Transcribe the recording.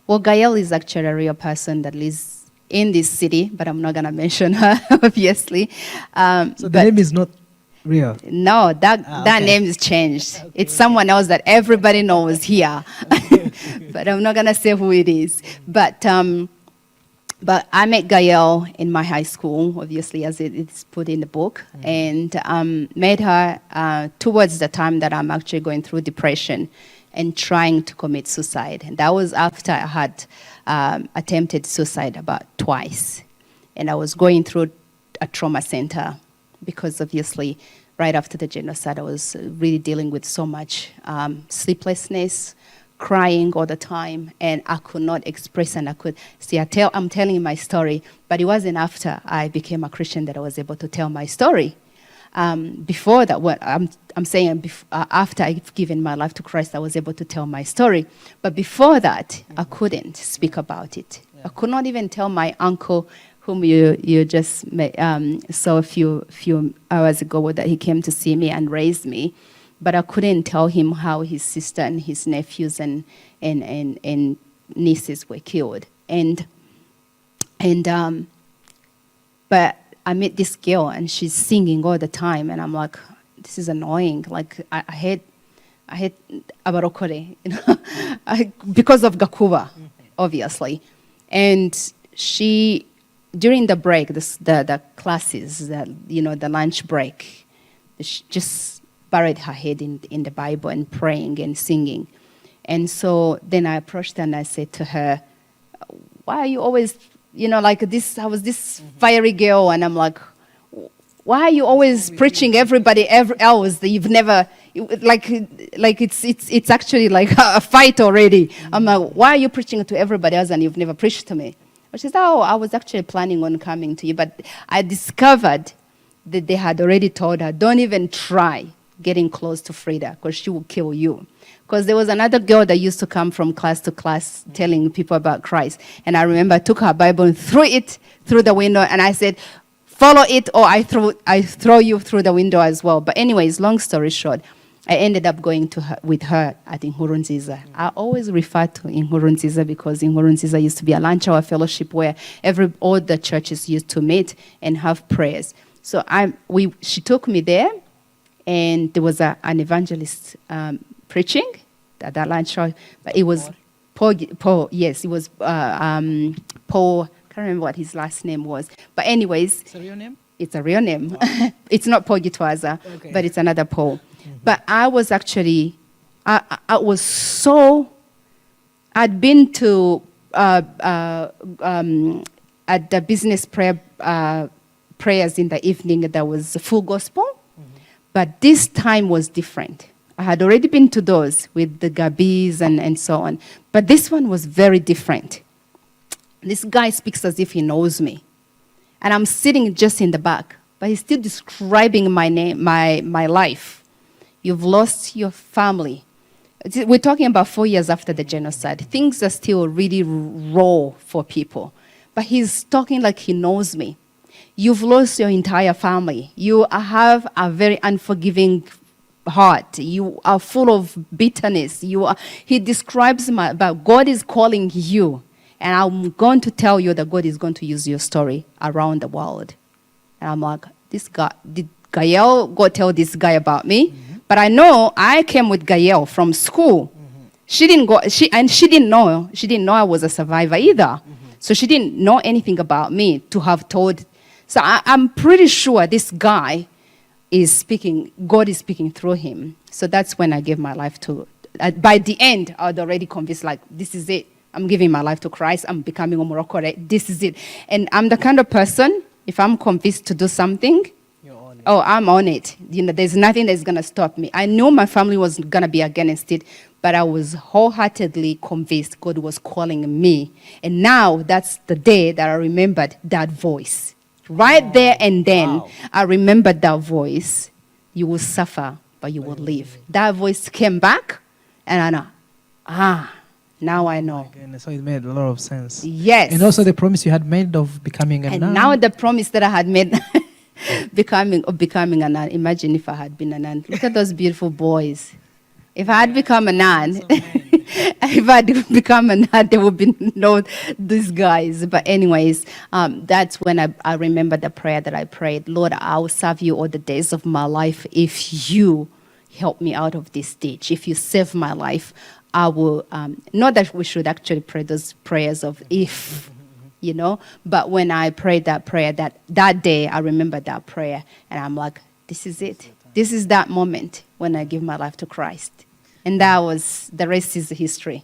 Well, Gael is actually a real person that lives in this city, but I'm not going to mention her, obviously. So the name is not real? No, that name is changed. It's someone else that everybody knows here. But I'm not going to say who it is. But I met Gael in my high school, obviously, as it's put in the book, and met her towards the time that I'm actually going through depression and trying to commit suicide. And that was after I had attempted suicide about twice. And I was going through a trauma center because obviously right after the genocide, I was really dealing with so much sleeplessness, crying all the time, and I could not express, and I could see. I'm telling my story, but it wasn't after I became a Christian that I was able to tell my story. Before that, what I'm saying, after I've given my life to Christ, I was able to tell my story. But before that, I couldn't speak about it. I could not even tell my uncle, whom you just saw a few hours ago, that he came to see me and raised me. But I couldn't tell him how his sister and his nephews and nieces were killed. But I met this girl and she's singing all the time, and I'm like, this is annoying. Like I hate abarokore, because of Gakuba, obviously. And she, during the break, the classes, the lunch break, she just buried her head in the Bible and praying and singing. And so then I approached her and I said to her, why are you always, like this? I was this fiery girl, and I'm like, why are you always preaching everybody else that you've never, like it's actually like a fight already. I'm like, why are you preaching to everybody else and you've never preached to me? She said, I was actually planning on coming to you, but I discovered that they had already told her, don't even try getting close to Frida because she will kill you. Because there was another girl that used to come from class to class telling people about Christ. And I remember I took her Bible and threw it through the window, and I said, follow it or I throw you through the window as well. But anyways, long story short, I ended up going with her at Inhurunziza. I always refer to Inhurunziza because Inhurunziza used to be a lunch hour fellowship where all the churches used to meet and have prayers. So she took me there, and there was an evangelist preaching at that lunch hour. But it was Paul. Yes, it was Paul. I can't remember what his last name was. But anyways. It's a real name? It's a real name. Wow. It's not Paul Gitwaza, but it's another Paul. Mm-hmm. But I was actually, I'd been to, at the business prayers in the evening, there was full gospel. Mm-hmm. But this time was different. I had already been to those with the Gabis and so on. But this one was very different. This guy speaks as if he knows me. And I'm sitting just in the back, but he's still describing my name, my life. You've lost your family. We're talking about 4 years after the genocide. Things are still really raw for people. But he's talking like he knows me. You've lost your entire family. You have a very unforgiving heart. You are full of bitterness. He describes but God is calling you. And I'm going to tell you that God is going to use your story around the world. And I'm like, this guy, did Gael go tell this guy about me? Mm-hmm. But I know I came with Gael from school. Mm-hmm. She didn't know I was a survivor either. Mm-hmm. So she didn't know anything about me to have told. So I'm pretty sure this guy is speaking, God is speaking through him. So that's when I gave my life to, by the end, I was already convinced, like, this is it. I'm giving my life to Christ. I'm becoming a Moroccan. This is it. And I'm the kind of person, if I'm convinced to do something, I'm on it. There's nothing that's going to stop me. I knew my family was going to be against it, but I was wholeheartedly convinced God was calling me. And now that's the day that I remembered that voice. Right there and then, I remembered that voice. You will suffer, but you will live. That voice came back, and I know, now I know. So it made a lot of sense. Yes. And also the promise you had made of becoming a nun. And now the promise that I had made becoming a nun. Imagine if I had been a nun. Look at those beautiful boys. If I had become a nun, if I'd become a nut, there would be no these guys. But anyways, that's when I remember the prayer that I prayed. Lord, I will serve you all the days of my life if you help me out of this ditch. If you save my life, I will. Not that we should actually pray those prayers of if, you know. But when I prayed that prayer, that day, I remember that prayer, and I'm like, this is it. This is that moment when I give my life to Christ. And that was, the rest is history.